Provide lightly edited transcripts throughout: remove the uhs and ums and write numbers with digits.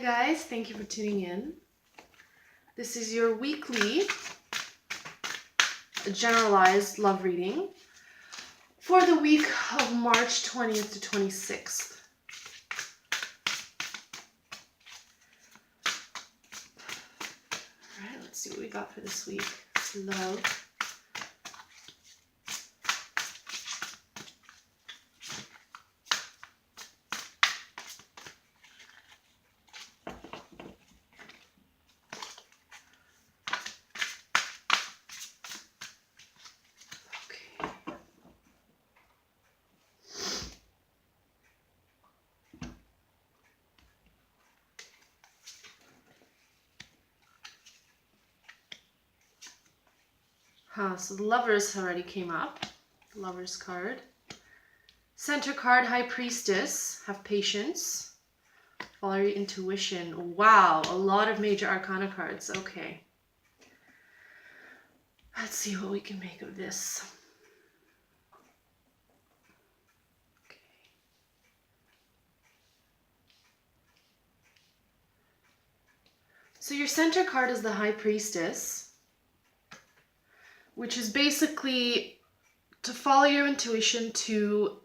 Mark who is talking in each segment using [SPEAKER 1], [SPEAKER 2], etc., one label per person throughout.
[SPEAKER 1] guys, thank you for tuning in. This is your weekly generalized love reading for the week of March 20th to 26th. All right, let's see what we got for this week. Love. So the Lovers already came up. The Lovers card. Center card, High Priestess. Have patience. Follow your intuition. Wow, a lot of major arcana cards. Okay. Let's see what we can make of this. Okay. So your center card is the High Priestess, which is basically to follow your intuition, to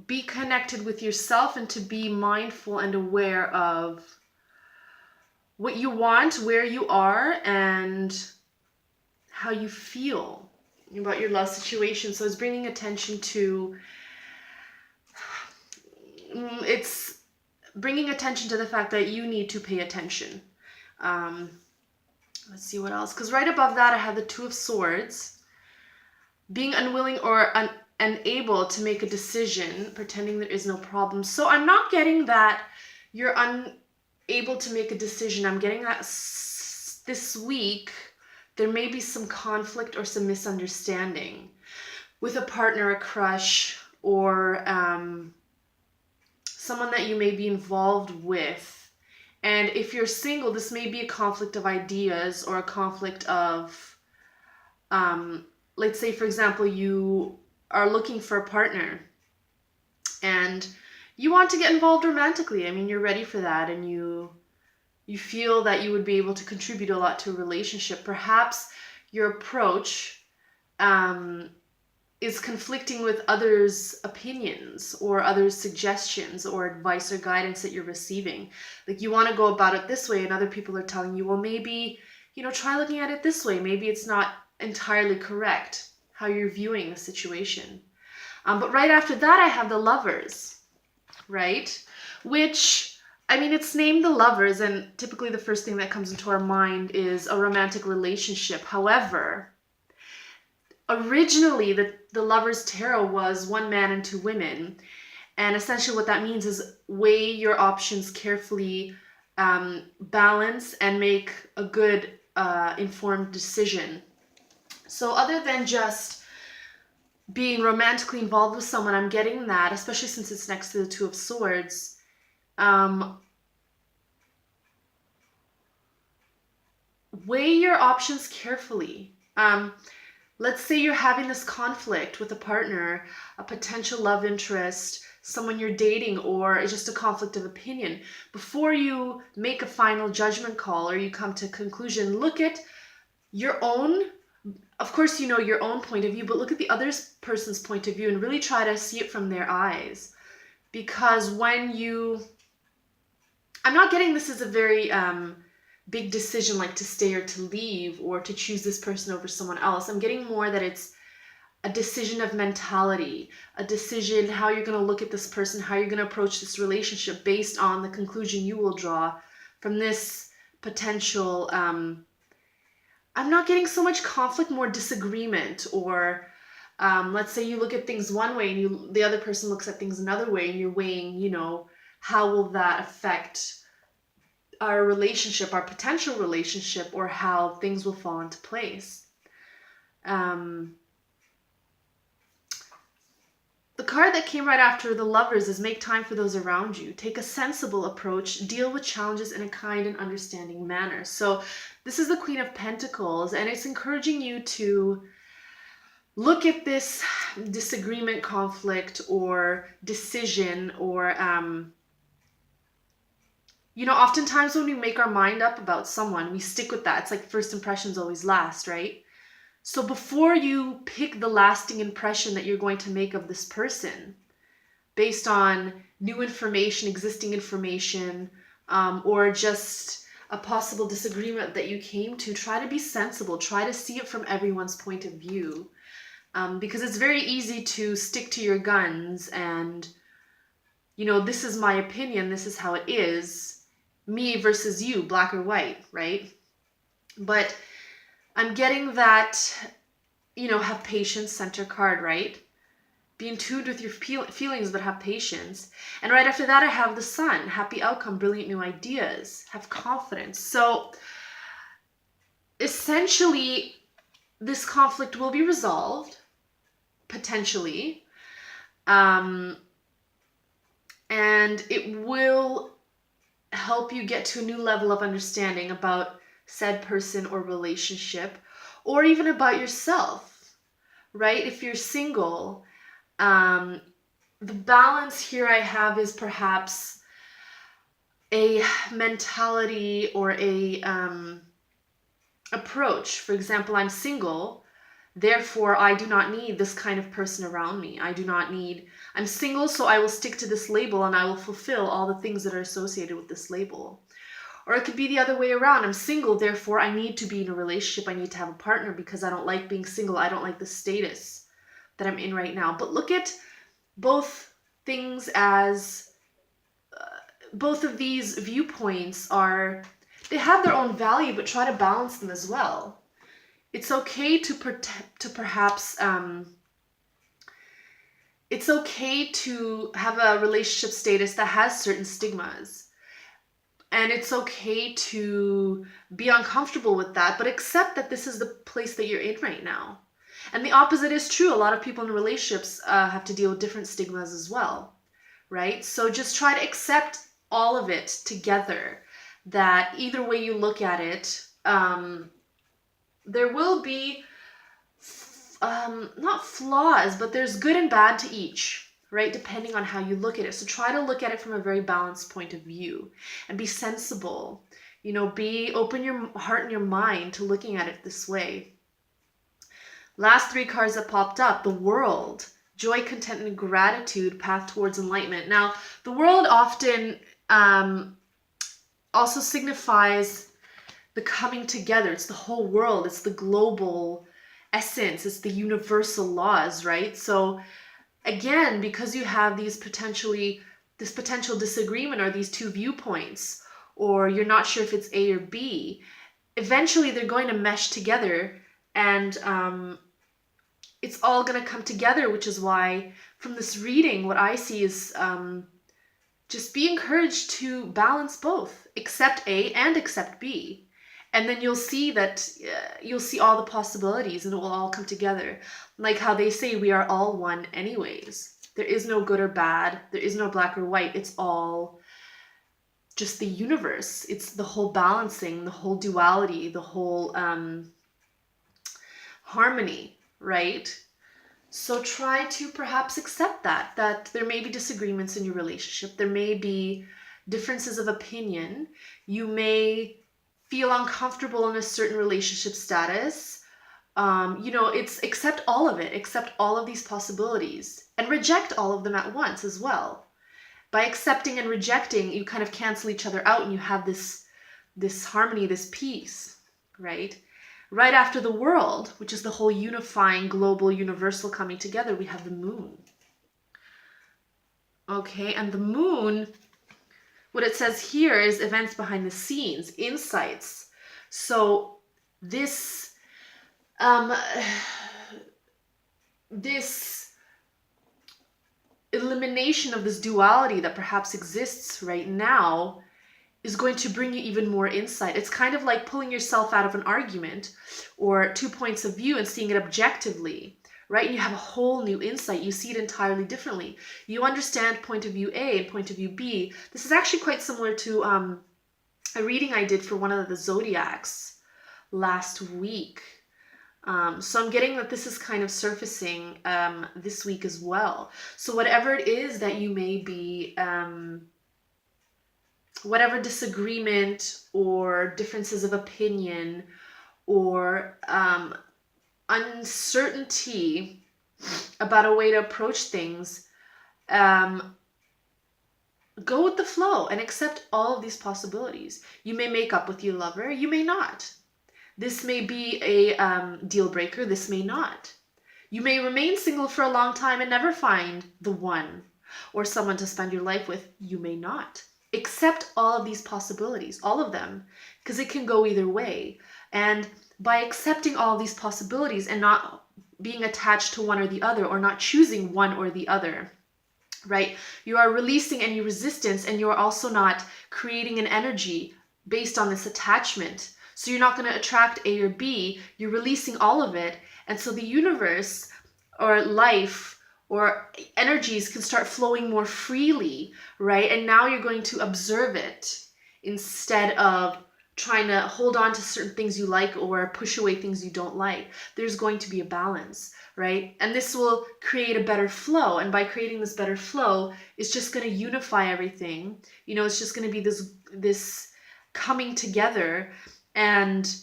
[SPEAKER 1] be connected with yourself, and to be mindful and aware of what you want, where you are, and how you feel about your love situation. So it's bringing attention to, it's bringing attention to the fact that you need to pay attention. Let's see what else, because right above that I have the Two of Swords. Being unwilling or unable to make a decision, pretending there is no problem. So I'm not getting that you're unable to make a decision. I'm getting that this week there may be some conflict or some misunderstanding with a partner, a crush, or someone that you may be involved with. And if you're single, this may be a conflict of ideas or a conflict of let's say, for example, you are looking for a partner and you want to get involved romantically. I mean, you're ready for that, and you feel that you would be able to contribute a lot to a relationship. Perhaps your approach is conflicting with others' opinions or others' suggestions or advice or guidance that you're receiving. Like, you want to go about it this way, and other people are telling you, well, maybe, try looking at it this way. Maybe it's not entirely correct how you're viewing the situation. But right after that, I have the Lovers, right? Which, I mean, it's named the Lovers, and typically the first thing that comes into our mind is a romantic relationship. However, originally the Lovers Tarot was one man and two women. And essentially what that means is weigh your options carefully, balance, and make a good informed decision. So other than just being romantically involved with someone, I'm getting that, especially since it's next to the Two of Swords, weigh your options carefully. Let's say you're having this conflict with a partner, a potential love interest, someone you're dating, or it's just a conflict of opinion. Before you make a final judgment call or you come to a conclusion, look at your own, of course, your own point of view, but look at the other person's point of view and really try to see it from their eyes. Because I'm not getting this as a very big decision, like to stay or to leave or to choose this person over someone else. I'm getting more that it's a decision of mentality, a decision how you're going to look at this person, how you're going to approach this relationship based on the conclusion you will draw from this potential I'm not getting so much conflict, more disagreement, or let's say you look at things one way and the other person looks at things another way, and you're weighing, how will that affect our relationship, our potential relationship, or how things will fall into place. The card that came right after the Lovers is make time for those around you. Take a sensible approach. Deal with challenges in a kind and understanding manner. So this is the Queen of Pentacles, and it's encouraging you to look at this disagreement, conflict, or decision, or Oftentimes when we make our mind up about someone, we stick with that. It's like first impressions always last, right? So before you pick the lasting impression that you're going to make of this person based on new information, existing information, or just a possible disagreement that you came to, try to be sensible. Try to see it from everyone's point of view. Because it's very easy to stick to your guns and, this is my opinion, this is how it is, me versus you, black or white, right? But I'm getting that, have patience, center card, right? Be in tune with your feelings, but have patience. And right after that, I have the sun, happy outcome, brilliant new ideas, have confidence. So essentially, this conflict will be resolved, potentially. And it will help you get to a new level of understanding about said person or relationship, or even about yourself, right? If you're single, the balance here I have is perhaps a mentality or a approach. For example, I'm single, therefore I do not need this kind of person around me. I'm single, so I will stick to this label and I will fulfill all the things that are associated with this label. Or it could be the other way around. I'm single, therefore I need to be in a relationship. I need to have a partner because I don't like being single. I don't like the status that I'm in right now. But look at both things as both of these viewpoints they have their own value, but try to balance them as well. It's okay to perhaps it's okay to have a relationship status that has certain stigmas. And it's okay to be uncomfortable with that, but accept that this is the place that you're in right now. And the opposite is true. A lot of people in relationships have to deal with different stigmas as well, right? So just try to accept all of it together, that either way you look at it, there will be not flaws, but there's good and bad to each, right? Depending on how you look at it. So try to look at it from a very balanced point of view and be sensible. Open your heart and your mind to looking at it this way. Last three cards that popped up, the world, joy, contentment, and gratitude, path towards enlightenment. Now, the world often also signifies the coming together. It's the whole world. It's the global essence. It's the universal laws, right? So again, because you have this potential disagreement or these two viewpoints, or you're not sure if it's A or B, eventually they're going to mesh together, and it's all going to come together, which is why from this reading, what I see is just be encouraged to balance both, accept A and accept B. And then you'll see all the possibilities and it will all come together. Like how they say we are all one anyways. There is no good or bad. There is no black or white. It's all just the universe. It's the whole balancing, the whole duality, the whole harmony, right? So try to perhaps accept that there may be disagreements in your relationship. There may be differences of opinion. You may feel uncomfortable in a certain relationship status. It's accept all of it, accept all of these possibilities, and reject all of them at once as well. By accepting and rejecting, you kind of cancel each other out and you have this harmony, this peace, right? Right after the world, which is the whole unifying global universal coming together, we have the moon. Okay, and the moon, what it says here is events behind the scenes, insights. So this elimination of this duality that perhaps exists right now is going to bring you even more insight. It's kind of like pulling yourself out of an argument or two points of view and seeing it objectively, right? And you have a whole new insight. You see it entirely differently. You understand point of view A and point of view B. This is actually quite similar to a reading I did for one of the zodiacs last week. So I'm getting that this is kind of surfacing this week as well. So whatever it is that you may be whatever disagreement or differences of opinion or uncertainty about a way to approach things, go with the flow and accept all of these possibilities. You may make up with your lover, you may not. This may be a deal breaker, this may not. You may remain single for a long time and never find the one or someone to spend your life with. You may not. Accept all of these possibilities, all of them, because it can go either way. And by accepting all of these possibilities and not being attached to one or the other, or not choosing one or the other, right? You are releasing any resistance, and you are also not creating an energy based on this attachment. So you're not going to attract A or B. You're releasing all of it. And so the universe or life or energies can start flowing more freely, right? And now you're going to observe it instead of trying to hold on to certain things you like or push away things you don't like. There's going to be a balance, right? And this will create a better flow. And by creating this better flow, it's just going to unify everything. You know, it's just going to be this coming together, and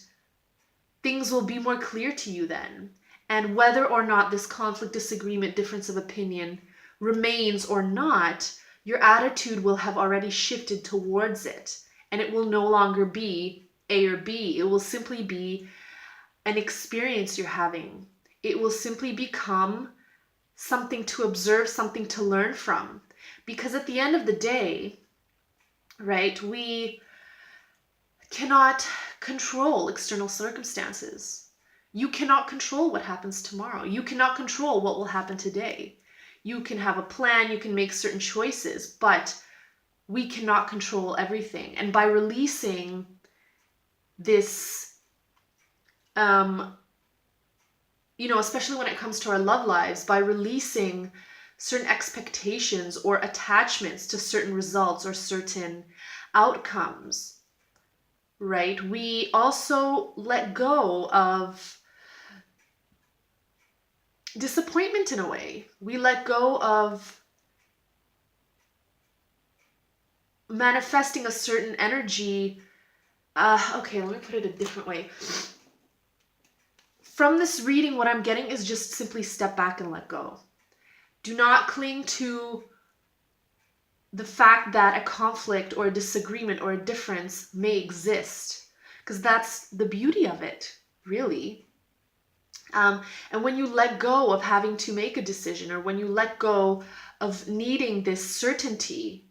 [SPEAKER 1] things will be more clear to you then. And whether or not this conflict, disagreement, difference of opinion remains or not, your attitude will have already shifted towards it. And it will no longer be A or B. It will simply be an experience you're having. It will simply become something to observe, something to learn from. Because at the end of the day, right, we cannot control external circumstances. You cannot control what happens tomorrow. You cannot control what will happen today. You can have a plan, you can make certain choices, but we cannot control everything. And by releasing this, especially when it comes to our love lives, by releasing certain expectations or attachments to certain results or certain outcomes, right? We also let go of disappointment in a way. We let go of manifesting a certain energy. Okay, let me put it a different way. From this reading, what I'm getting is just simply step back and let go. Do not cling to the fact that a conflict or a disagreement or a difference may exist, because that's the beauty of it, really. And when you let go of having to make a decision, or when you let go of needing this certainty,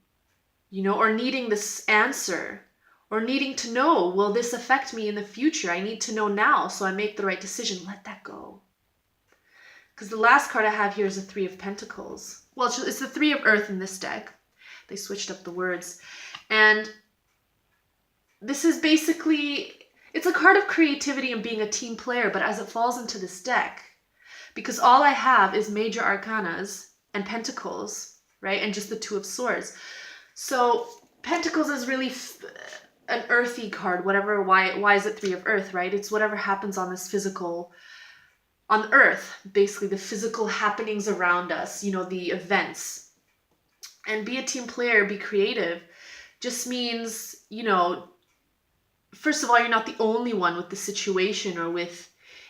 [SPEAKER 1] or needing this answer, or needing to know, will this affect me in the future? I need to know now so I make the right decision. Let that go. Because the last card I have here is the Three of Pentacles. Well, it's the Three of Earth in this deck. They switched up the words. And this is basically, it's a card of creativity and being a team player, but as it falls into this deck, because all I have is major arcanas and pentacles, right? And just the Two of Swords. So Pentacles is really an earthy card, whatever. Why is it Three of Earth, right? It's whatever happens on this physical, on Earth, basically the physical happenings around us, the events. And be a team player, be creative, just means, first of all, you're not the only one with the situation or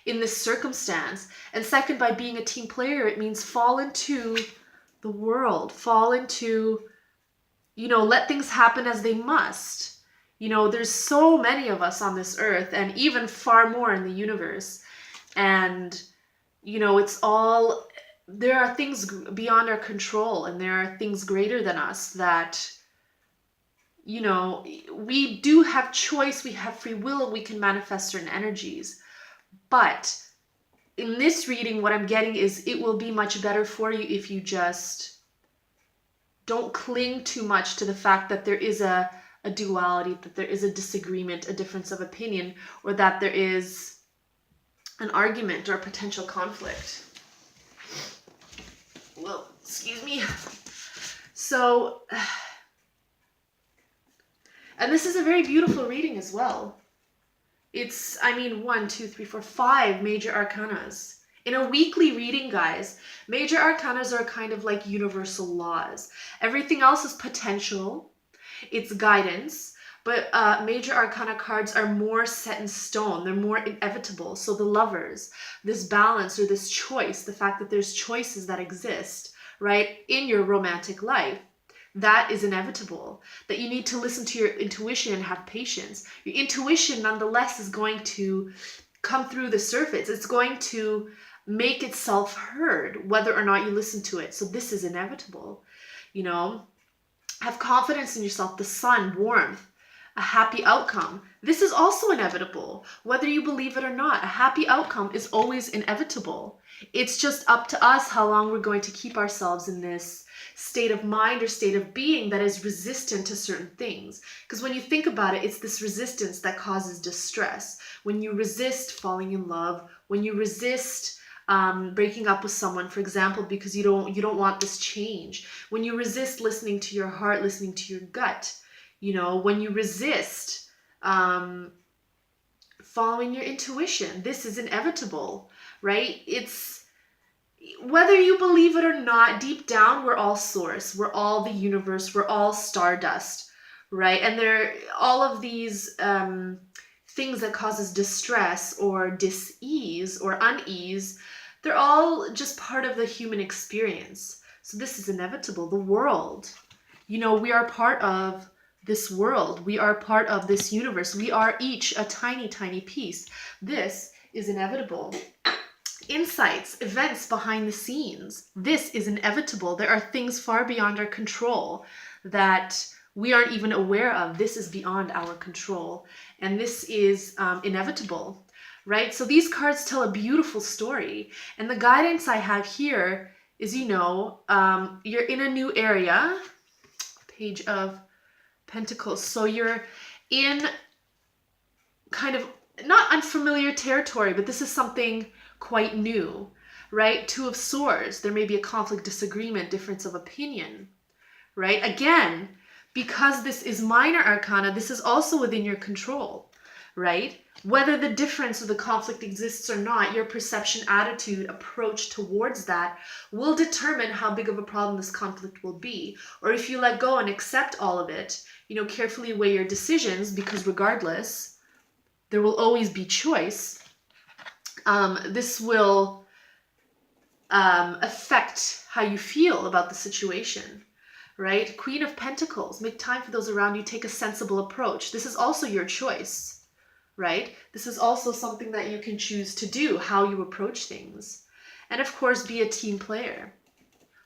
[SPEAKER 1] in this circumstance. And second, by being a team player, it means fall into the world, fall into, let things happen as they must. There's so many of us on this earth, and even far more in the universe. And, it's all, there are things beyond our control, and there are things greater than us that, we do have choice, we have free will, and we can manifest certain energies. But in this reading, what I'm getting is it will be much better for you if you just don't cling too much to the fact that there is a duality, that there is a disagreement, a difference of opinion, or that there is an argument or a potential conflict. Whoa, excuse me. So, and this is a very beautiful reading as well. It's, 1, 2, 3, 4, 5 major arcanas. In a weekly reading, guys, major arcanas are kind of like universal laws. Everything else is potential. It's guidance. But major arcana cards are more set in stone. They're more inevitable. So the Lovers, this balance or this choice, the fact that there's choices that exist, right, in your romantic life, that is inevitable. That you need to listen to your intuition and have patience. Your intuition, nonetheless, is going to come through the surface. It's going to make itself heard, whether or not you listen to it. So this is inevitable. You know, have confidence in yourself. The sun, warmth, a happy outcome. This is also inevitable, whether you believe it or not. A happy outcome is always inevitable. It's just up to us how long we're going to keep ourselves in this state of mind or state of being that is resistant to certain things. Because when you think about it, it's this resistance that causes distress. When you resist falling in love, when you resist breaking up with someone, for example, because you don't want this change. When you resist listening to your heart, listening to your gut. You know, when you resist following your intuition, this is inevitable, right? It's whether you believe it or not, deep down, we're all source. We're all the universe. We're all stardust, right? And there, all of these things that causes distress or dis-ease or unease, they're all just part of the human experience. So this is inevitable. The world, you know, we are part of this world. We are part of this universe. We are each a tiny, tiny piece. This is inevitable. Insights, events behind the scenes. This is inevitable. There are things far beyond our control that we aren't even aware of. This is beyond our control. And this is inevitable, right? So these cards tell a beautiful story. And the guidance I have here is, you know, you're in a new area. Page of Pentacles. So you're in kind of not unfamiliar territory, but this is something quite new, right? Two of Swords. There may be a conflict, disagreement, difference of opinion, right? Again, because this is minor arcana, this is also within your control, right? Whether the difference or the conflict exists or not, your perception, attitude, approach towards that will determine how big of a problem this conflict will be. Or if you let go and accept all of it, you know, carefully weigh your decisions, because regardless, there will always be choice. This will affect how you feel about the situation, right? Queen of Pentacles, make time for those around you, take a sensible approach. This is also your choice, right? This is also something that you can choose to do, how you approach things. And of course, be a team player.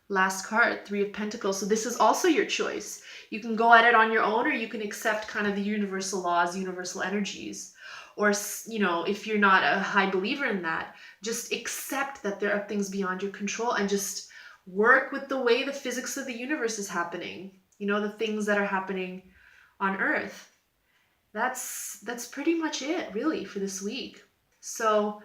[SPEAKER 1] Last card, Three of Pentacles. So this is also your choice. You can go at it on your own, or you can accept kind of the universal laws, universal energies. Or, you know, if you're not a high believer in that, just accept that there are things beyond your control and just work with the way the physics of the universe is happening. You know, the things that are happening on Earth. That's pretty much it, really, for this week. So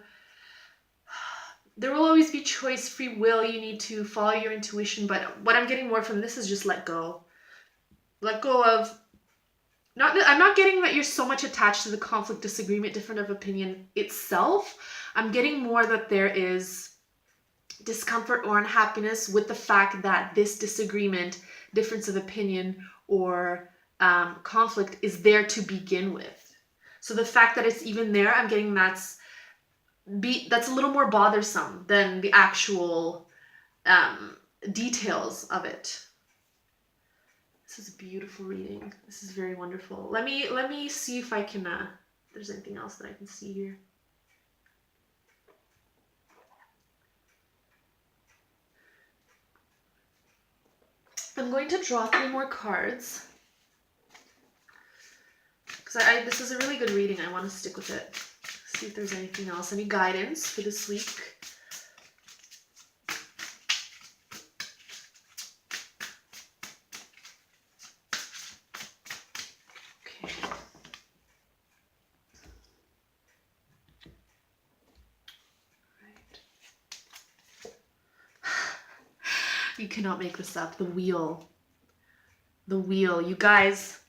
[SPEAKER 1] there will always be choice, free will. You need to follow your intuition. But what I'm getting more from this is just let go. Let go of... I'm not getting that you're so much attached to the conflict, disagreement, difference of opinion itself. I'm getting more that there is discomfort or unhappiness with the fact that this disagreement, difference of opinion, or conflict is there to begin with. So the fact that it's even there, I'm getting that's a little more bothersome than the actual details of it. This is a beautiful reading. This is very wonderful. Let me see if I can, if there's anything else that I can see here. I'm going to draw 3 more cards. Because this is a really good reading. I want to stick with it. See if there's anything else. Any guidance for this week. You cannot make this up. The wheel. The wheel. You guys,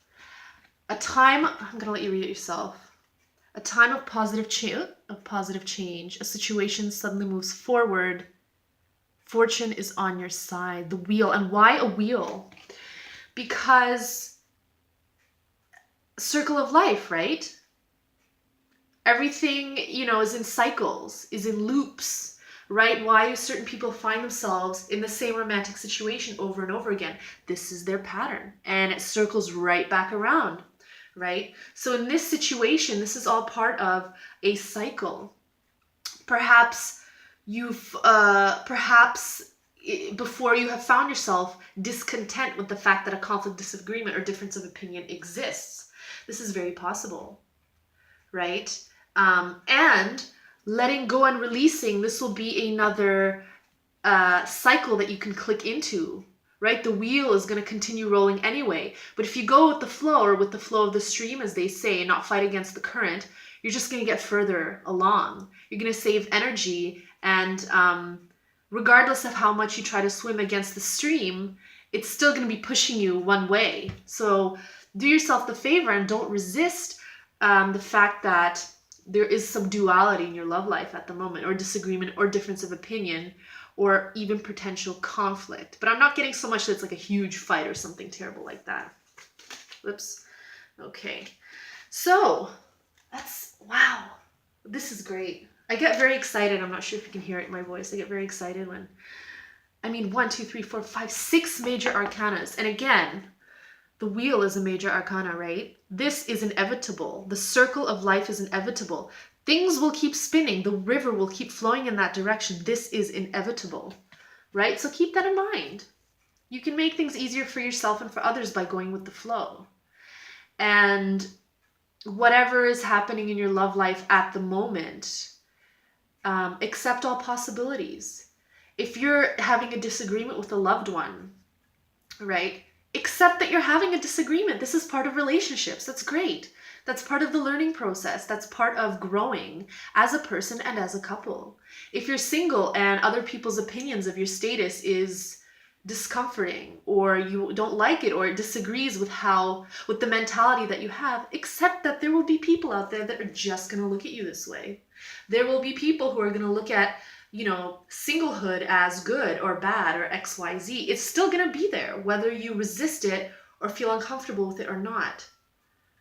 [SPEAKER 1] a time, I'm going to let you read it yourself. A time of positive change. A situation suddenly moves forward. Fortune is on your side. The wheel. And why a wheel? Because circle of life, right? Everything, is in cycles, is in loops, right? Why do certain people find themselves in the same romantic situation over and over again? This is their pattern, and it circles right back around, right? So in this situation, this is all part of a cycle. Perhaps before you have found yourself discontent with the fact that a conflict, disagreement, or difference of opinion exists. This is very possible, right? And letting go and releasing, this will be another cycle that you can click into, right? The wheel is going to continue rolling anyway. But if you go with the flow, or with the flow of the stream, as they say, and not fight against the current, you're just going to get further along. You're going to save energy, and regardless of how much you try to swim against the stream, it's still going to be pushing you one way. So do yourself the favor and don't resist the fact that there is some duality in your love life at the moment, or disagreement, or difference of opinion, or even potential conflict. But I'm not getting so much that it's like a huge fight or something terrible like that. Whoops. Okay. So that's, wow. This is great. I get very excited. I'm not sure if you can hear it in my voice. I get very excited when, 1, 2, 3, 4, 5, 6 major arcanas. And again, the wheel is a major arcana, right? This is inevitable. The circle of life is inevitable. Things will keep spinning. The river will keep flowing in that direction. This is inevitable, right? So keep that in mind. You can make things easier for yourself and for others by going with the flow. And whatever is happening in your love life at the moment, accept all possibilities. If you're having a disagreement with a loved one, right? Accept that you're having a disagreement. This is part of relationships. That's great. That's part of the learning process. That's part of growing as a person and as a couple. If you're single and other people's opinions of your status is discomforting, or you don't like it, or it disagrees with the mentality that you have, accept that there will be people out there that are just going to look at you this way. There will be people who are going to look at singlehood as good or bad or XYZ. It's still going to be there, whether you resist it or feel uncomfortable with it or not,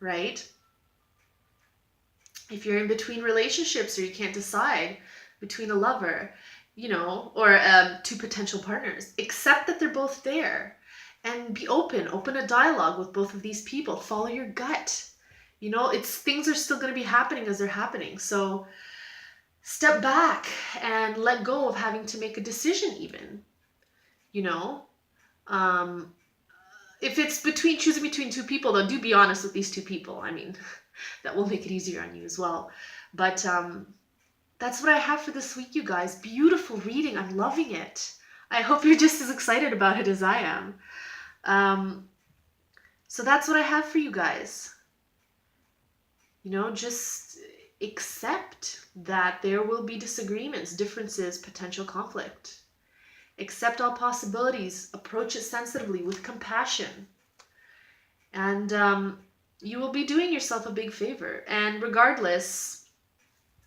[SPEAKER 1] right? If you're in between relationships, or you can't decide between a lover, or 2 potential partners, accept that they're both there and be open a dialogue with both of these people. Follow your gut. Things are still going to be happening as they're happening. So step back and let go of having to make a decision even, if it's choosing between 2 people, though, do be honest with these 2 people. That will make it easier on you as well. But that's what I have for this week, you guys. Beautiful reading. I'm loving it. I hope you're just as excited about it as I am. So that's what I have for you guys. Just accept that there will be disagreements, differences, potential conflict. Accept all possibilities. Approach it sensitively with compassion. And you will be doing yourself a big favor. And regardless,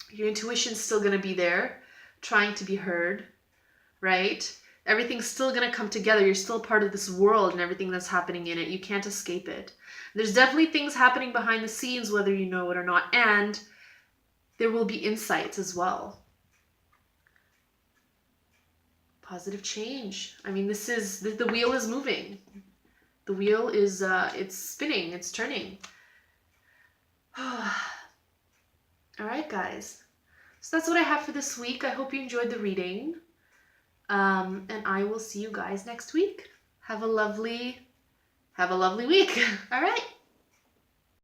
[SPEAKER 1] your intuition's still going to be there, trying to be heard, right? Everything's still going to come together. You're still part of this world and everything that's happening in it. You can't escape it. There's definitely things happening behind the scenes, whether you know it or not. And there will be insights as well. Positive change. The wheel is moving. The wheel is, it's spinning, it's turning. All right, guys. So that's what I have for this week. I hope you enjoyed the reading. And I will see you guys next week. Have a lovely week. All right.